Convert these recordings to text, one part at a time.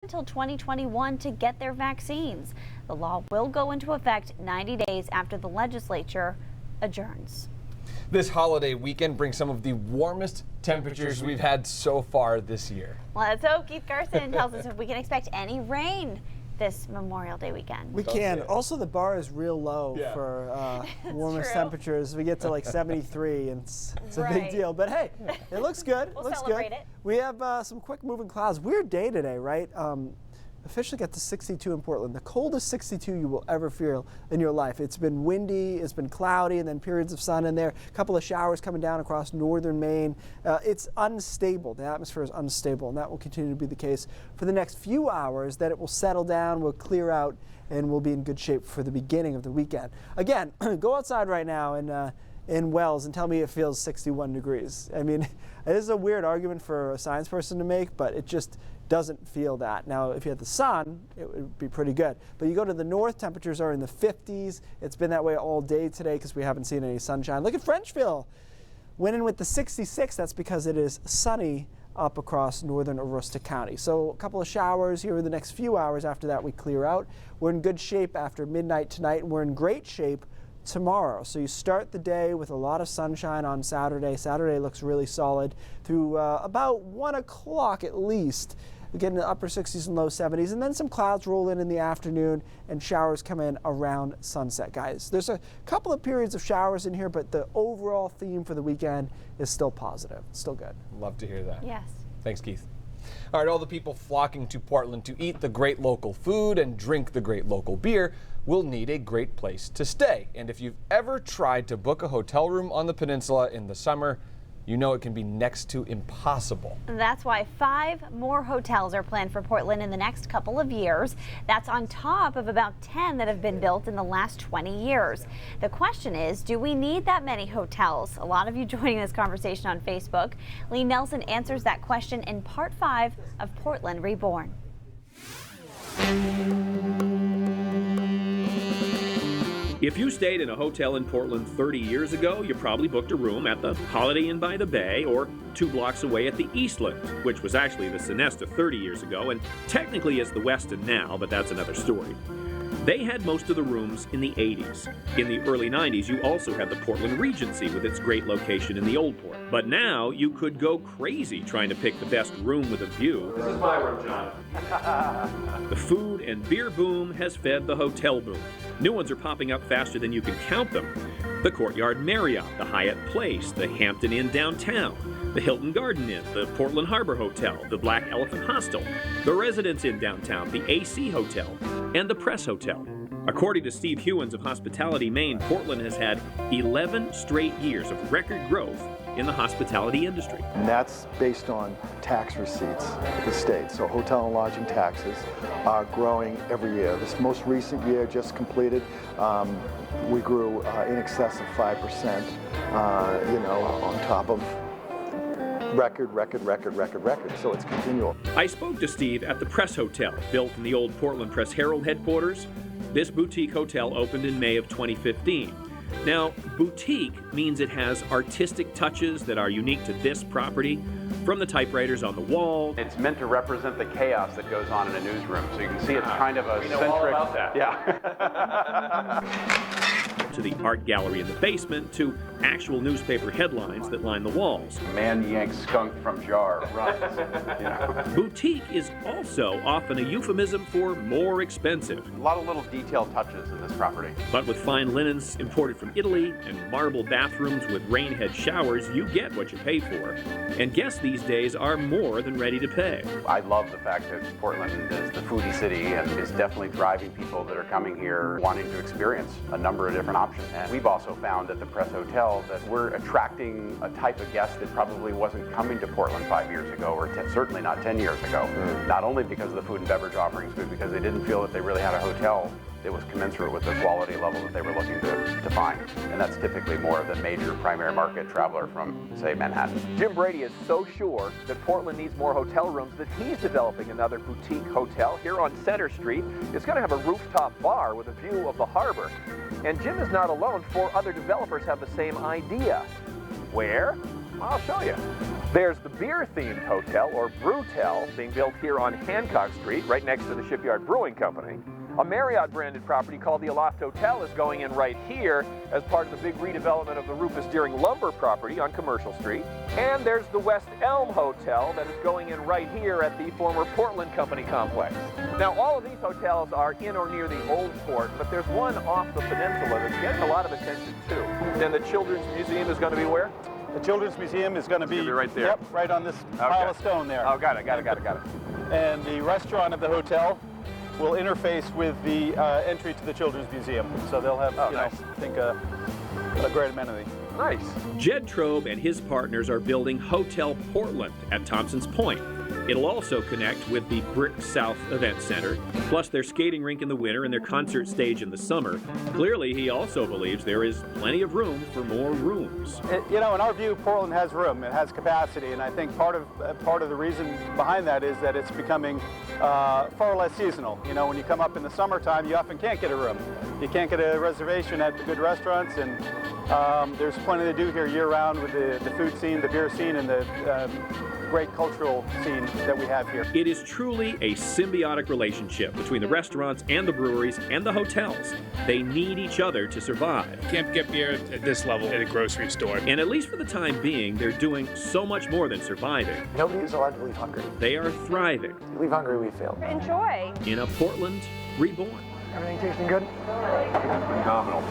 until 2021 to get their vaccines. The law will go into effect 90 days after the legislature adjourns. This holiday weekend brings some of the warmest temperatures we've had so far this year. Let's hope. Keith Carson tells us if we can expect any rain this Memorial Day weekend. We can. Also, the bar is real low for warmest temperatures. We get to like 73, and it's a big deal. But hey, it looks good. We'll looks celebrate good. it. We have some quick moving clouds. Weird day today, right? Officially got to 62 in Portland. The coldest 62 you will ever feel in your life. It's been windy, it's been cloudy, and then periods of sun in there. A couple of showers coming down across northern Maine. It's unstable. The atmosphere is unstable, and that will continue to be the case for the next few hours. Then it will settle down, will clear out, and we'll be in good shape for the beginning of the weekend. Again, go outside right now in Wells and tell me it feels 61 degrees. I mean, it is a weird argument for a science person to make, but it just doesn't feel that. Now, if you had the sun, it would be pretty good. But you go to the north, temperatures are in the 50s. It's been that way all day today because we haven't seen any sunshine. Look at Frenchville, winning with the 66. That's because it is sunny up across northern Aroostook County. So a couple of showers here in the next few hours. After that, we clear out. We're in good shape after midnight tonight, and we're in great shape tomorrow. So you start the day with a lot of sunshine on Saturday. Saturday looks really solid through about 1 o'clock at least. We get in the upper 60s and low 70s, and then some clouds roll in the afternoon, and showers come in around sunset, guys. There's a couple of periods of showers in here, but the overall theme for the weekend is still positive. It's still good. Love to hear that. Yes. Thanks, Keith. All right, all the people flocking to Portland to eat the great local food and drink the great local beer will need a great place to stay. And if you've ever tried to book a hotel room on the peninsula in the summer, you know it can be next to impossible. That's why 5 more hotels are planned for Portland in the next couple of years. That's on top of about 10 that have been built in the last 20 years. The question is, do we need that many hotels? A lot of you joining this conversation on Facebook. Lee Nelson answers that question in part 5 of Portland Reborn. If you stayed in a hotel in Portland 30 years ago, you probably booked a room at the Holiday Inn by the Bay or 2 blocks away at the Eastland, which was actually the Sonesta 30 years ago and technically is the Westin now, but that's another story. They had most of the rooms in the 80s. In the early 90s, you also had the Portland Regency with its great location in the Old Port. But now you could go crazy trying to pick the best room with a view. This is my room, John. The food and beer boom has fed the hotel boom. New ones are popping up faster than you can count them. The Courtyard Marriott, the Hyatt Place, the Hampton Inn downtown, the Hilton Garden Inn, the Portland Harbor Hotel, the Black Elephant Hostel, the Residence Inn downtown, the AC Hotel, and the Press Hotel. According to Steve Hewins of Hospitality Maine, Portland has had 11 straight years of record growth in the hospitality industry. And that's based on tax receipts at the state. So hotel and lodging taxes are growing every year. This most recent year just completed, we grew in excess of 5%, on top of record. So it's continual. I spoke to Steve at the Press Hotel, built in the old Portland Press Herald headquarters. This boutique hotel opened in May of 2015. Now, boutique means it has artistic touches that are unique to this property, from the typewriters on the wall. It's meant to represent the chaos that goes on in a newsroom. So you can see it's kind of a We know centric. all about that. Yeah. To the art gallery in the basement, to actual newspaper headlines that line the walls. Man yanks skunk from jar, runs. Boutique is also often a euphemism for more expensive. A lot of little detail touches in this property. But with fine linens imported from Italy and marble bathrooms with rainhead showers, you get what you pay for. And guests these days are more than ready to pay. I love the fact that Portland is the foodie city and is definitely driving people that are coming here wanting to experience a number of different options. And we've also found at the Press Hotel that we're attracting a type of guest that probably wasn't coming to Portland 5 years ago, or certainly not 10 years ago. Not only because of the food and beverage offerings, but because they didn't feel that they really had a hotel that was commensurate with the quality level that they were looking to find. And that's typically more of the major primary market traveler from, say, Manhattan. Jim Brady is so sure that Portland needs more hotel rooms that he's developing another boutique hotel here on Center Street. It's going to have a rooftop bar with a view of the harbor. And Jim is not alone. 4 other developers have the same idea. Where? I'll show you. There's the beer-themed hotel, or Brewtel, being built here on Hancock Street, right next to the Shipyard Brewing Company. A Marriott-branded property called the Aloft Hotel is going in right here as part of the big redevelopment of the Rufus Deering Lumber property on Commercial Street. And there's the West Elm Hotel that is going in right here at the former Portland Company complex. Now, all of these hotels are in or near the Old Port, but there's one off the peninsula that's getting a lot of attention too. And the Children's Museum is going to be where? The Children's Museum is going to be right there. Yep, right on this pile of stone there. Oh, got it. And the restaurant of the hotel will interface with the entry to the Children's Museum. So they'll have, nice. I think, a great amenity. Nice. Jed Trobe and his partners are building Hotel Portland at Thompson's Point. It'll also connect with the Brick South Event Center, plus their skating rink in the winter and their concert stage in the summer. Clearly, he also believes there is plenty of room for more rooms. In our view, Portland has room. It has capacity, and I think part of the reason behind that is that it's becoming far less seasonal. When you come up in the summertime, you often can't get a room. You can't get a reservation at the good restaurants, and there's plenty to do here year-round with the food scene, the beer scene, and the great cultural scene that we have here. It is truly a symbiotic relationship between the restaurants and the breweries and the hotels. They need each other to survive. Can't get beer at this level at a grocery store. And at least for the time being, they're doing so much more than surviving. Nobody is allowed to leave hungry. They are thriving. If you leave hungry, we fail. Enjoy. In a Portland Reborn. Everything tasting good? Phenomenal.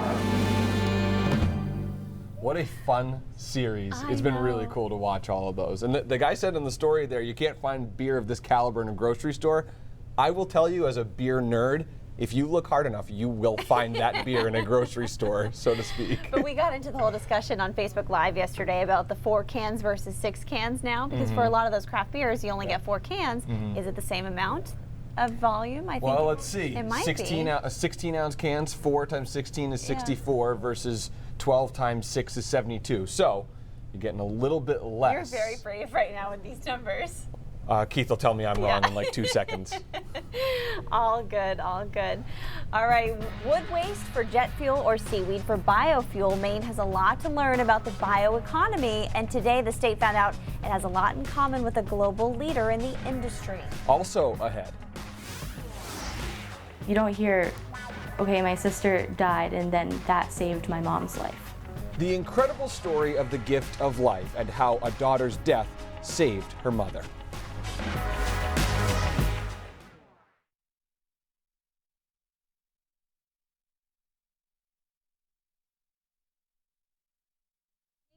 What a fun series. It's been really cool to watch all of those. And the guy said in the story there, you can't find beer of this caliber in a grocery store. I will tell you, as a beer nerd, if you look hard enough, you will find that beer in a grocery store, so to speak. But we got into the whole discussion on Facebook Live yesterday about the 4 cans versus 6 cans now, because for a lot of those craft beers, you only get 4 cans. Is it the same amount of volume? I think. Well, let's see. It might 16 ounce cans, 4 times 16 is 64 versus 12 times 6 is 72. So you're getting a little bit less. You're very brave right now with these numbers. Keith will tell me I'm wrong in like 2 seconds. All good, all good. All right, wood waste for jet fuel or seaweed for biofuel. Maine has a lot to learn about the bioeconomy, and today the state found out it has a lot in common with a global leader in the industry. Also ahead. You don't hear, okay, my sister died and then that saved my mom's life. The incredible story of the gift of life and how a daughter's death saved her mother.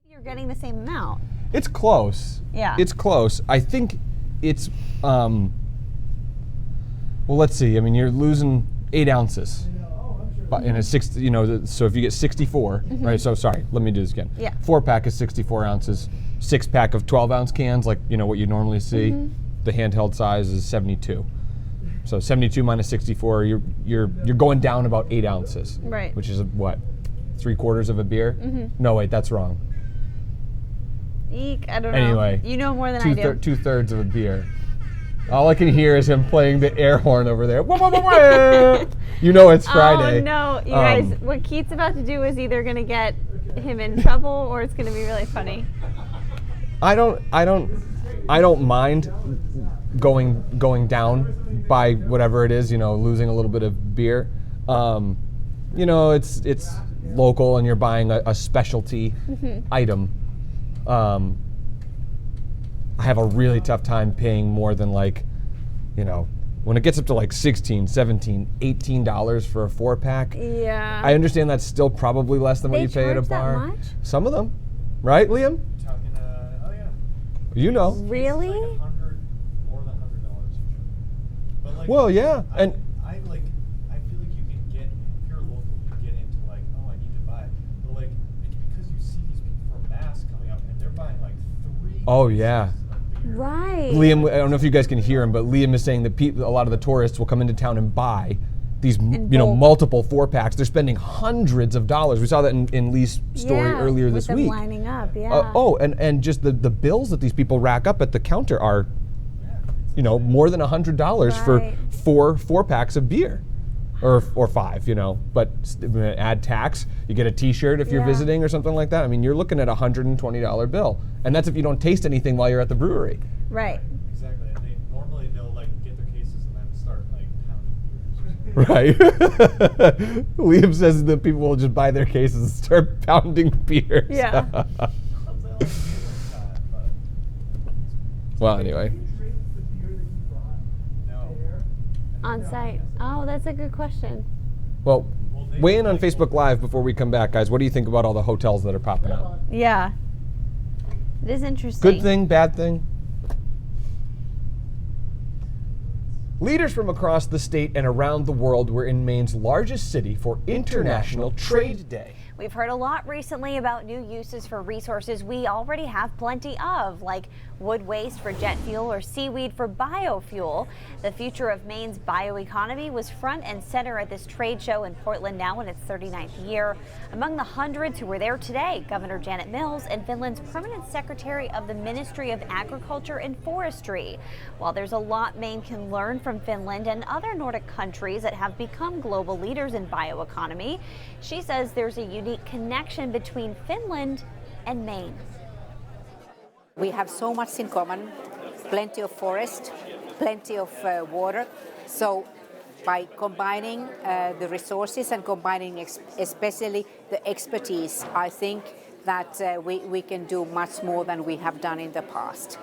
Maybe you're getting the same amount. It's close. Yeah. It's close. I think it's, well, let's see. I mean, you're losing 8 ounces. In a 60, so if you get 64, right? So sorry, let me do this again. Yeah. 4-pack is 64 ounces. 6-pack of 12-ounce cans, like what you normally see. The handheld size is 72. So 72 minus 64, you're going down about 8 ounces. Right. Which is what, 3/4 of a beer? No, wait, that's wrong. Eek, I don't know. Anyway, you know more than I do. 2/3 of a beer. All I can hear is him playing the air horn over there. It's Friday. Oh no, you guys, what Keith's about to do is either going to get him in trouble or it's going to be really funny. I don't mind going down by whatever it is, losing a little bit of beer. It's local and you're buying a specialty item. I have a really tough time paying more than when it gets up to like $16, $17, $18 for a 4-pack. Yeah. I understand that's still probably less than what you pay at a bar. That much? Some of them, right, Liam? Talking, oh yeah. You know. Really? Like more than $100 usually. But Well, yeah, and I feel like you can get, if you're local, you can get into like, oh, I need to buy it. But like because you see these people from Mass coming up and they're buying like 3. oh yeah. Right. Liam, I don't know if you guys can hear him, but Liam is saying that a lot of the tourists will come into town and buy these, multiple 4-packs. They're spending hundreds of dollars. We saw that in Lee's story earlier this with week. them lining up, and just the bills that these people rack up at the counter are, more than $100 for 4 4-packs of beer. or 5, you know, but add tax, you get a t-shirt if you're visiting or something like that. I mean, you're looking at a $120 bill. And that's if you don't taste anything while you're at the brewery. Right. Exactly. And normally they'll like get their cases and then start like pounding beers. Right. Liam says that people will just buy their cases and start pounding beers. Yeah. Well, anyway. On site. Oh, that's a good question. Well, weigh in on Facebook Live before we come back, guys. What do you think about all the hotels that are popping up? Yeah. It is interesting. Good thing, bad thing? Leaders from across the state and around the world were in Maine's largest city for International Trade Day. We've heard a lot recently about new uses for resources we already have plenty of, like wood waste for jet fuel or seaweed for biofuel. The future of Maine's bioeconomy was front and center at this trade show in Portland, now in its 39th year. Among the hundreds who were there today, Governor Janet Mills and Finland's permanent secretary of the Ministry of Agriculture and Forestry. While there's a lot Maine can learn from Finland and other Nordic countries that have become global leaders in bioeconomy, she says there's a unique connection between Finland and Maine. We have so much in common, plenty of forest, plenty of water. So by combining the resources and combining especially the expertise, I think that we can do much more than we have done in the past.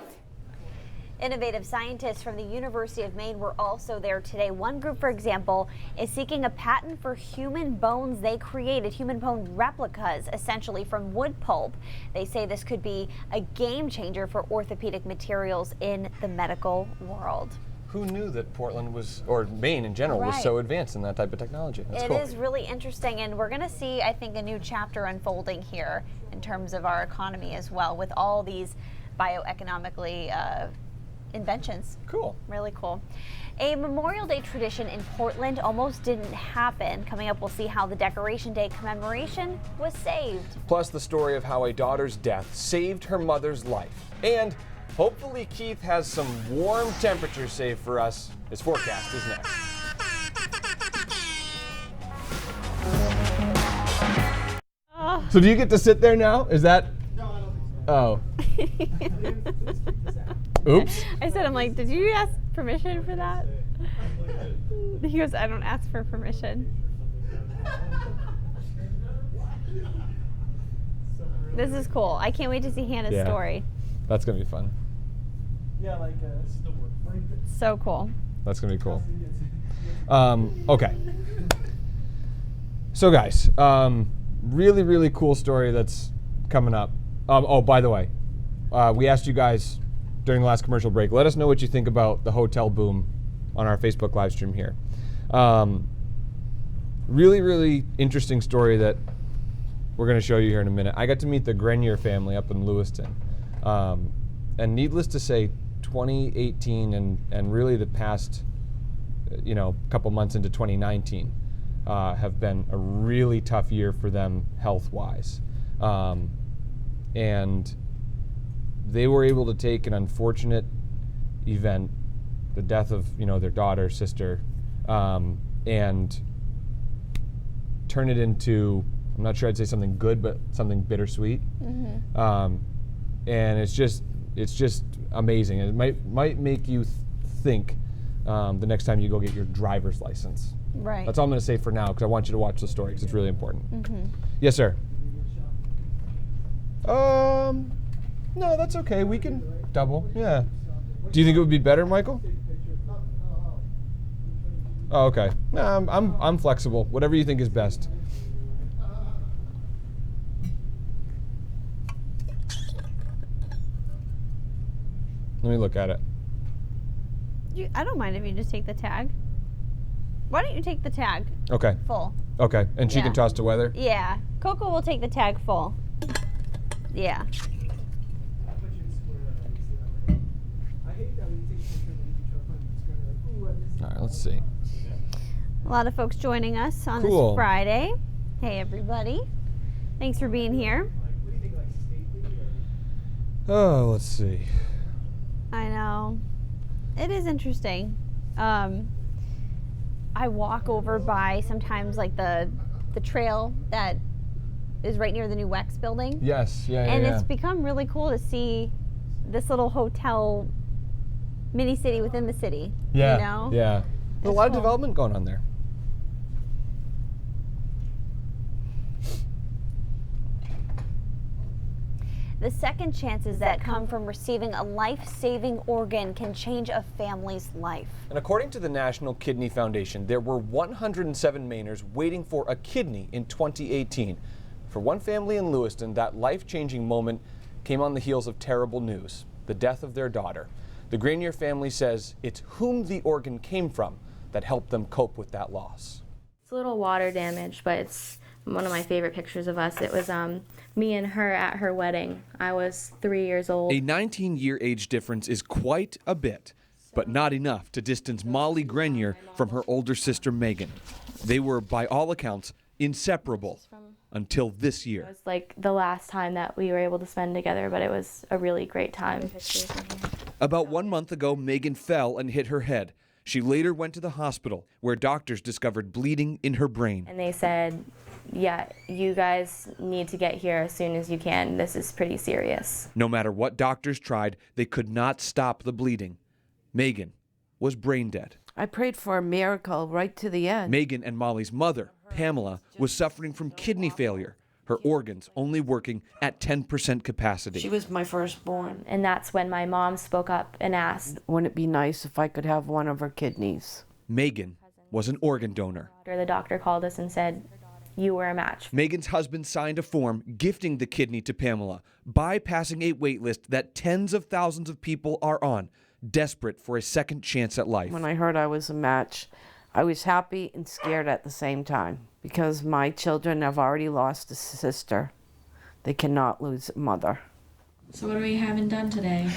Innovative scientists from the University of Maine were also there today. One group, for example, is seeking a patent for human bones they created, human bone replicas, essentially from wood pulp. They say this could be a game changer for orthopedic materials in the medical world. Who knew that Portland was, or Maine in general, was so advanced in that type of technology? That's cool. It is really interesting, and we're going to see, I think, a new chapter unfolding here in terms of our economy as well, with all these bioeconomically inventions. Cool. Really cool. A Memorial Day tradition in Portland almost didn't happen. Coming up, we'll see how the Decoration Day commemoration was saved. Plus the story of how a daughter's death saved her mother's life. And hopefully Keith has some warm temperatures saved for us. His forecast is next. So do you get to sit there now? Is that? No, I don't think so. Oh. Oops. I said, I'm like, did you ask permission for that? He goes, I don't ask for permission. This is cool. I can't wait to see Hannah's story. That's going to be fun. Yeah, like so cool. That's going to be cool. Okay. So guys, really, really cool story that's coming up. Oh, by the way, we asked you guys during the last commercial break, let us know what you think about the hotel boom on our Facebook live stream here. Really, really interesting story that we're going to show you here in a minute. I got to meet the Grenier family up in Lewiston. And needless to say, 2018 and really the past, couple months into 2019 have been a really tough year for them health-wise. And they were able to take an unfortunate event, the death of their daughter, sister, and turn it into, I'm not sure I'd say something good, but something bittersweet. Mm-hmm. And it's just amazing. It might make you think the next time you go get your driver's license. Right. That's all I'm going to say for now, because I want you to watch the story because it's really important. Mm-hmm. Yes, sir. No, that's okay. We can double. Yeah. Do you think it would be better, Michael? Oh, okay. No, I'm flexible. Whatever you think is best. Let me look at it. I don't mind if you just take the tag. Why don't you take the tag? Okay. Full. Okay, and she can toss to weather? Yeah. Coco will take the tag full. Yeah. All right, let's see. A lot of folks joining us on this Friday. Hey, everybody. Thanks for being here. Oh, let's see. I know. It is interesting. I walk over by sometimes like the trail that is right near the new Wex building. Yes, And it's become really cool to see this little hotel mini city within the city. Yeah, you know? yeah. There's a lot of development going on there. The second chances that come from receiving a life-saving organ can change a family's life. And according to the National Kidney Foundation, there were 107 Mainers waiting for a kidney in 2018. For one family in Lewiston, that life-changing moment came on the heels of terrible news, the death of their daughter. The Grenier family says it's whom the organ came from that helped them cope with that loss. It's a little water damage, but it's one of my favorite pictures of us. It was me and her at her wedding. I was 3 years old. A 19-year age difference is quite a bit, but not enough to distance Molly Grenier from her older sister Megan. They were, by all accounts, inseparable until this year. It was like the last time that we were able to spend together, but it was a really great time. About 1 month ago, Megan fell and hit her head. She later went to the hospital, where doctors discovered bleeding in her brain. And they said, yeah, you guys need to get here as soon as you can. This is pretty serious. No matter what doctors tried, they could not stop the bleeding. Megan was brain dead. I prayed for a miracle right to the end. Megan and Molly's mother, Pamela, was suffering from kidney failure, her organs only working at 10% capacity. She was my firstborn. And that's when my mom spoke up and asked, wouldn't it be nice if I could have one of her kidneys? Megan was an organ donor. The doctor called us and said, you were a match. Megan's husband signed a form gifting the kidney to Pamela, bypassing a wait list that tens of thousands of people are on, desperate for a second chance at life. When I heard I was a match, I was happy and scared at the same time, because my children have already lost a sister. They cannot lose a mother. So what are we having done today?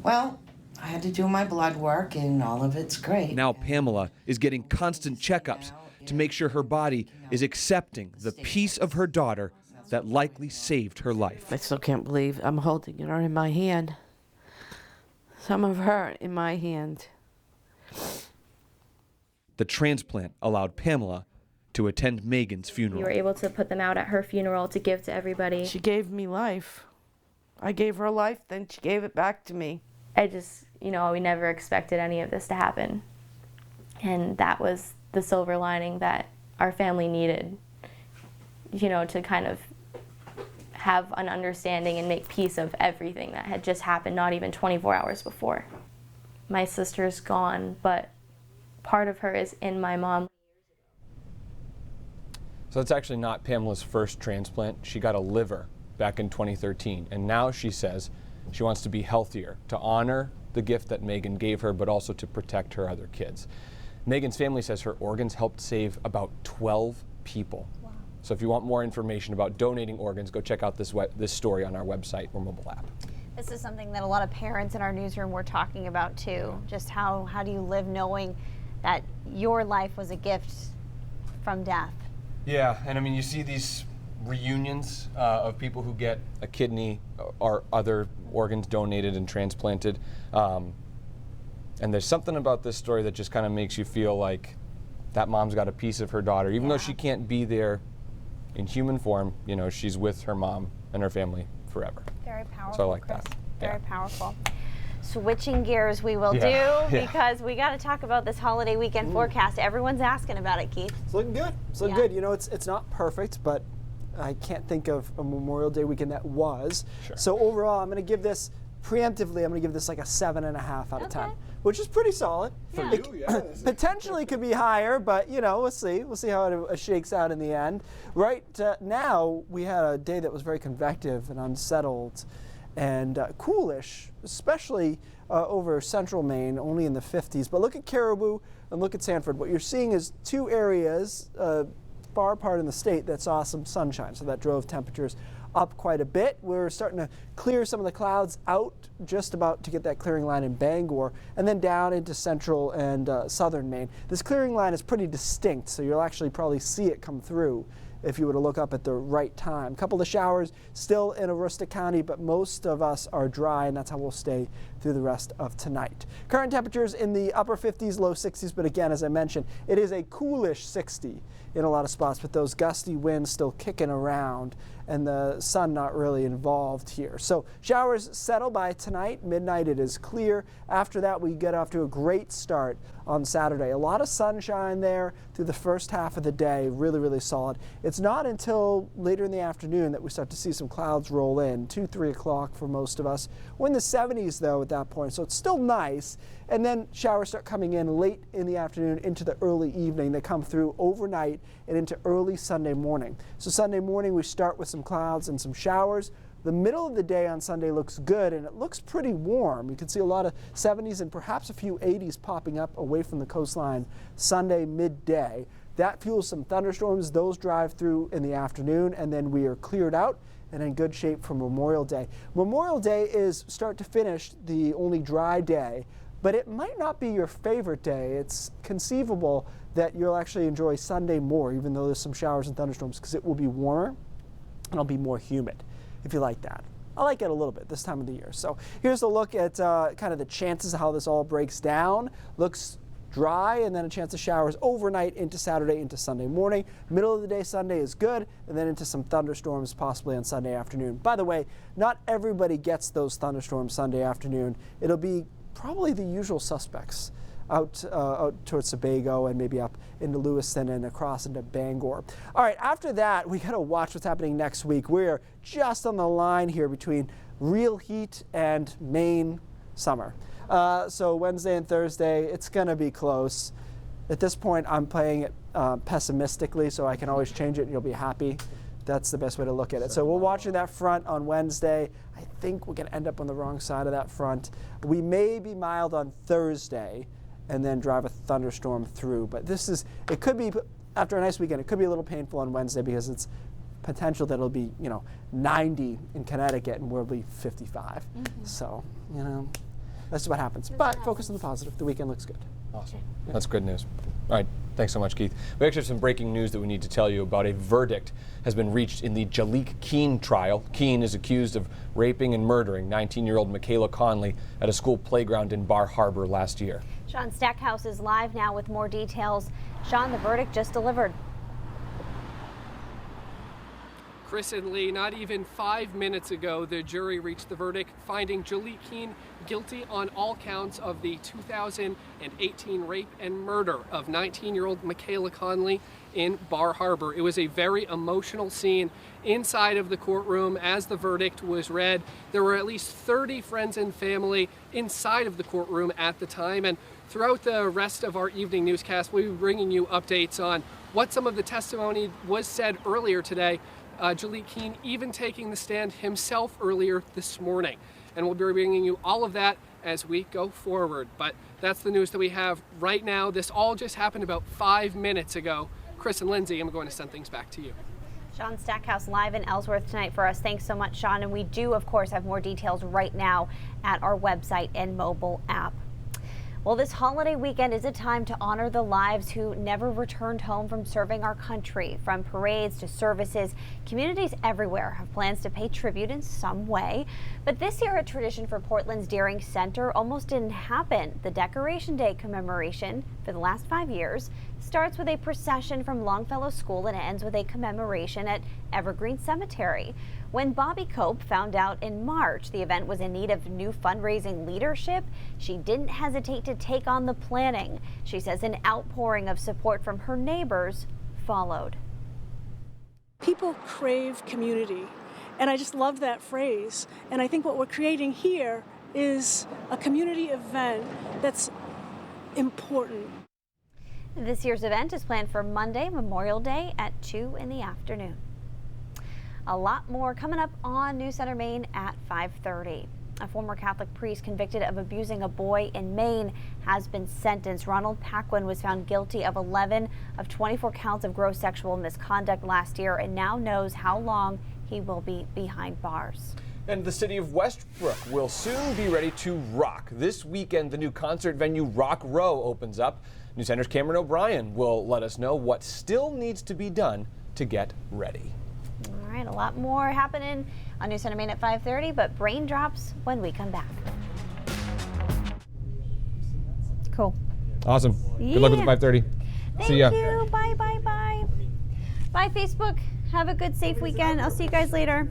Well, I had to do my blood work and all of it's great. Now Pamela is getting constant checkups to make sure her body is accepting the piece of her daughter that likely saved her life. I still can't believe I'm holding her in my hand. Some of her in my hand. The transplant allowed Pamela to attend Megan's funeral. We were able to put them out at her funeral to give to everybody. She gave me life. I gave her life, then she gave it back to me. I just, we never expected any of this to happen. And that was the silver lining that our family needed, to kind of have an understanding and make peace of everything that had just happened, not even 24 hours before. My sister's gone, but part of her is in my mom. So that's actually not Pamela's first transplant. She got a liver back in 2013, and now she says she wants to be healthier, to honor the gift that Megan gave her, but also to protect her other kids. Megan's family says her organs helped save about 12 people. Wow. So if you want more information about donating organs, go check out this story on our website or mobile app. This is something that a lot of parents in our newsroom were talking about too. Just how do you live knowing that your life was a gift from death? Yeah, and I mean, you see these reunions of people who get a kidney or other organs donated and transplanted. And there's something about this story that just kind of makes you feel like that mom's got a piece of her daughter. Even though she can't be there in human form, she's with her mom and her family forever. Very powerful, so I like Chris. that. Very powerful. Switching gears we will because we got to talk about this holiday weekend forecast. Everyone's asking about it, Keith. It's looking good. It's looking good. It's not perfect, but I can't think of a Memorial Day weekend that was. Sure. So overall, I'm going to give this preemptively, I'm going to give this like a 7.5 out of 10, which is pretty solid. For you, yeah. Potentially could be higher, but we'll see. We'll see how it shakes out in the end. Right now, we had a day that was very convective and unsettled and coolish, especially over central Maine, only in the 50s. But look at Caribou and look at Sanford. What you're seeing is two areas far apart in the state that saw some sunshine, so that drove temperatures up quite a bit. We're starting to clear some of the clouds out, just about to get that clearing line in Bangor, and then down into central and southern Maine. This clearing line is pretty distinct, so you'll actually probably see it come through if you were to look up at the right time. A couple of showers still in Aroostook County, but most of us are dry, and that's how we'll stay through the rest of tonight. Current temperatures in the upper 50s, low 60s, but again, as I mentioned, it is a coolish 60 in a lot of spots, with those gusty winds still kicking around and the sun not really involved here. So showers settle by tonight. Midnight it is clear. After that, we get off to a great start on Saturday. A lot of sunshine there through the first half of the day. Really, really solid. It's not until later in the afternoon that we start to see some clouds roll in, 2, 3 o'clock for most of us. We're in the 70s though at that point, so it's still nice. And then showers start coming in late in the afternoon into the early evening. They come through overnight and into early Sunday morning. So Sunday morning we start with some clouds and some showers. The middle of the day on Sunday looks good, and it looks pretty warm. You can see a lot of 70s and perhaps a few 80s popping up away from the coastline Sunday midday. That fuels some thunderstorms. Those drive through in the afternoon, and then we are cleared out and in good shape for Memorial Day. Memorial Day is start to finish the only dry day, but it might not be your favorite day. It's conceivable that you'll actually enjoy Sunday more, even though there's some showers and thunderstorms, because it will be warmer and it'll be more humid, if you like that. I like it a little bit this time of the year. So here's a look at kind of the chances of how this all breaks down. Looks dry, and then a chance of showers overnight into Saturday into Sunday morning. Middle of the day Sunday is good, and then into some thunderstorms possibly on Sunday afternoon. By the way, not everybody gets those thunderstorms Sunday afternoon. It'll be probably the usual suspects out towards Sebago and maybe up into Lewiston and across into Bangor. All right, after that, we got to watch what's happening next week. We're just on the line here between real heat and Maine summer. So Wednesday and Thursday, it's going to be close. At this point, I'm playing it pessimistically, so I can always change it and you'll be happy. That's the best way to look at it. So we're watching that front on Wednesday. I think we're going to end up on the wrong side of that front. We may be mild on Thursday and then drive a thunderstorm through. But it could be, after a nice weekend, it could be a little painful on Wednesday because it's potential that it'll be, 90 in Connecticut and we'll be 55. So, that's what happens. But focus on the positive. The weekend looks good. Awesome. Yeah. That's good news. All right. Thanks so much, Keith. We actually have some breaking news that we need to tell you about. A verdict has been reached in the Jalik Keene trial. Keene is accused of raping and murdering 19-year-old Michaela Conley at a school playground in Bar Harbor last year. Sean Stackhouse is live now with more details. Sean, the verdict just delivered. Chris and Lee, not even 5 minutes ago, the jury reached the verdict finding Jalik Keene guilty on all counts of the 2018 rape and murder of 19-year-old Michaela Conley in Bar Harbor. It was a very emotional scene inside of the courtroom as the verdict was read. There were at least 30 friends and family inside of the courtroom at the time, and throughout the rest of our evening newscast, we'll be bringing you updates on what some of the testimony was said earlier today. Jalik Keene even taking the stand himself earlier this morning. And we'll be bringing you all of that as we go forward. But that's the news that we have right now. This all just happened about 5 minutes ago. Chris and Lindsay, I'm going to send things back to you. Sean Stackhouse live in Ellsworth tonight for us. Thanks so much, Sean. And we do, of course, have more details right now at our website and mobile app. Well, this holiday weekend is a time to honor the lives who never returned home from serving our country. From parades to services, communities everywhere have plans to pay tribute in some way. But this year, a tradition for Portland's Deering Center almost didn't happen. The Decoration Day commemoration for the last 5 years starts with a procession from Longfellow School and ends with a commemoration at Evergreen Cemetery. When Bobby Cope found out in March the event was in need of new fundraising leadership, she didn't hesitate to take on the planning. She says an outpouring of support from her neighbors followed. People crave community, and I just love that phrase. And I think what we're creating here is a community event that's important. This year's event is planned for Monday, Memorial Day at 2 in the afternoon. A lot more coming up on News Center Maine at 5:30. A former Catholic priest convicted of abusing a boy in Maine has been sentenced. Ronald Paquin was found guilty of 11 of 24 counts of gross sexual misconduct last year and now knows how long he will be behind bars. And the city of Westbrook will soon be ready to rock. This weekend, the new concert venue Rock Row opens up. News Center's Cameron O'Brien will let us know what still needs to be done to get ready. All right, a lot more happening on News Center Maine at 5:30, but brain drops when we come back. Cool. Awesome. Good luck with the 5:30. See ya. Thank you. Bye, bye, bye. Bye, Facebook. Have a good, safe weekend. I'll see you guys later.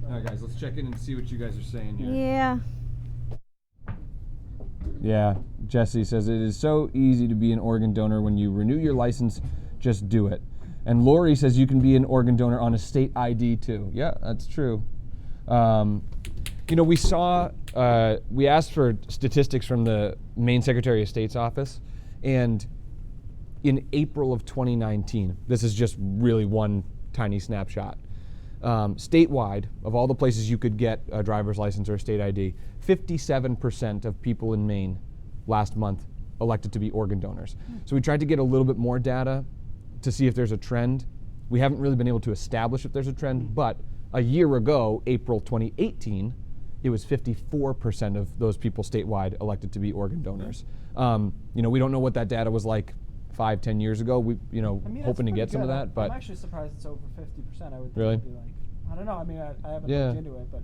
All right, guys, let's check in and see what you guys are saying here. Yeah. Yeah, Jesse says it is so easy to be an organ donor. When you renew your license, just do it. And Lori says you can be an organ donor on a state ID too. Yeah, that's true. You know, we asked for statistics from the Maine Secretary of State's office, and in April of 2019, this is just really one tiny snapshot. Statewide, of all the places you could get a driver's license or a state ID, 57% of people in Maine last month elected to be organ donors. So we tried to get a little bit more data to see if there's a trend. We haven't really been able to establish if there's a trend, but a year ago, April 2018, it was 54% of those people statewide elected to be organ donors. You know, we don't know what that data was like 5-10 years ago. We, hoping to get some of that, but I'm actually surprised it's over 50%. I would think really? it'd be like, I don't know. I mean, I haven't Yeah. looked into it, but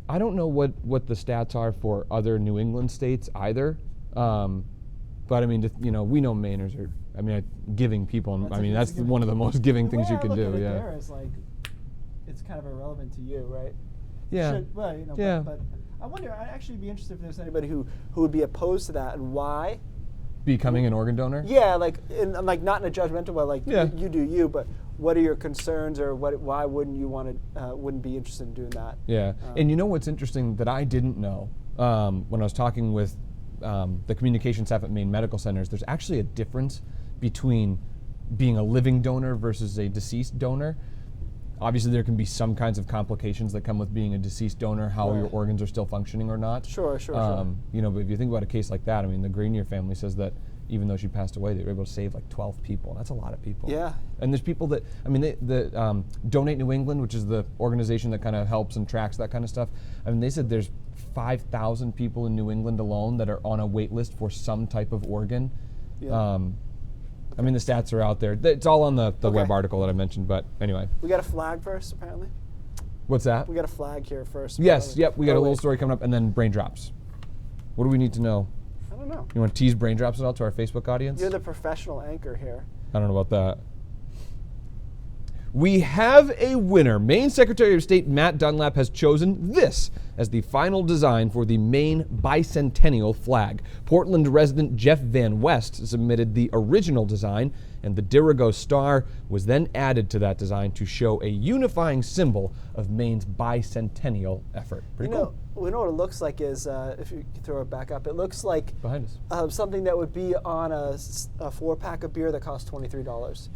I don't know what the stats are for other New England states either. But I mean, we know Mainers are, giving people. And that's one of the most giving things you can do. At Yeah. there is like, it's kind of irrelevant to you, right? Yeah. Yeah. But I wonder. I'd actually be interested if there's anybody who would be opposed to that and why. Becoming an organ donor? Yeah, not in a judgmental way, like Yeah. you do you, but what are your concerns, or why wouldn't you wouldn't be interested in doing that? Yeah, and you know what's interesting that I didn't know when I was talking with the communication staff at Maine Medical Centers, there's actually a difference between being a living donor versus a deceased donor. Obviously, there can be some kinds of complications that come with being a deceased donor, how your organs are still functioning or not. Sure. You know, but if you think about a case like that, the Grenier family says that even though she passed away, they were able to save like 12 people. That's a lot of people. Yeah. And there's people that, the Donate New England, which is the organization that kind of helps and tracks that kind of stuff. They said there's 5,000 people in New England alone that are on a wait list for some type of organ. Yeah. The stats are out there. It's all on the web article that I mentioned, but anyway. We got a flag first, apparently. What's that? We got a flag here first. Yes, yep, we got a little story coming up, and then brain drops. What do we need to know? I don't know. You want to tease brain drops at all to our Facebook audience? You're the professional anchor here. I don't know about that. We have a winner. Maine Secretary of State Matt Dunlap has chosen this as the final design for the Maine bicentennial flag. Portland resident Jeff Van West submitted the original design, and the Dirigo star was then added to that design to show a unifying symbol of Maine's bicentennial effort. Pretty cool. We know what it looks like is, if you throw it back up, it looks like behind us. Something that would be on a 4-pack of beer that costs $23.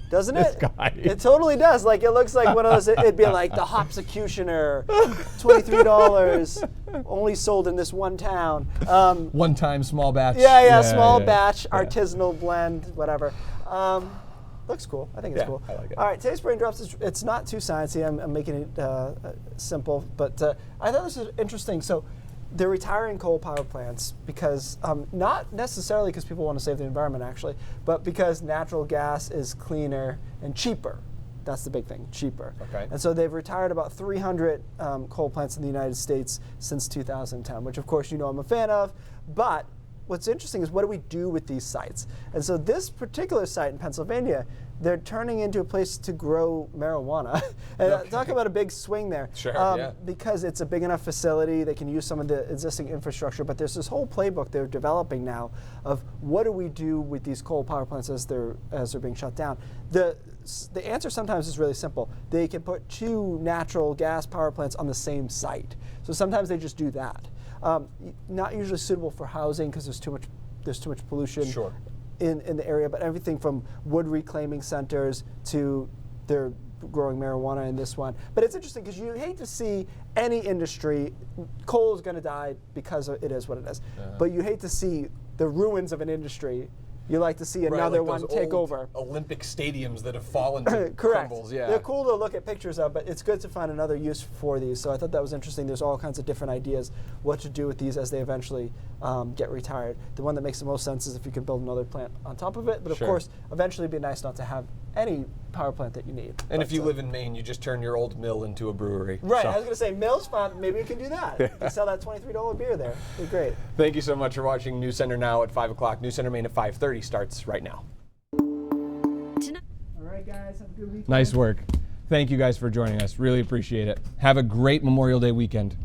Doesn't it? This guy. It totally does. Like, it looks like one of those, it'd be like the Hopsecutioner, $23, only sold in this one town. One time small batch. Yeah, small batch, artisanal blend, whatever. Looks cool. I think it's cool. I like it. All right, today's brain drops, it's not too sciencey. I'm making it simple, but I thought this was interesting. So they're retiring coal power plants because, not necessarily because people want to save the environment actually, but because natural gas is cleaner and cheaper. That's the big thing, cheaper. Okay. And so they've retired about 300 coal plants in the United States since 2010, which of course I'm a fan of, but what's interesting is what do we do with these sites? And so this particular site in Pennsylvania, they're turning into a place to grow marijuana. And talk about a big swing there. Sure, Because it's a big enough facility, they can use some of the existing infrastructure, but there's this whole playbook they're developing now of what do we do with these coal power plants as they're being shut down. The answer sometimes is really simple. They can put 2 natural gas power plants on the same site. So sometimes they just do that. Not usually suitable for housing because there's too much pollution. Sure. In the area, but everything from wood reclaiming centers to they're growing marijuana in this one. But it's interesting because you hate to see any industry, coal is going to die because it is what it is, but you hate to see the ruins of an industry. You like to see another one take over. Olympic stadiums that have fallen to Correct. crumbles, yeah. They're cool to look at pictures of, but it's good to find another use for these. So I thought that was interesting. There's all kinds of different ideas what to do with these as they eventually get retired. The one that makes the most sense is if you can build another plant on top of it, but of course, eventually it'd be nice not to have any power plant that you need. And if you live in Maine, you just turn your old mill into a brewery. Right, So. I was going to say, mill's fun. Maybe we can do that. You can sell that $23 beer there. It'd be great. Thank you so much for watching News Center Now at 5 o'clock. News Center Maine at 5:30 starts right now. All right, guys, have a good weekend. Nice work. Thank you guys for joining us. Really appreciate it. Have a great Memorial Day weekend.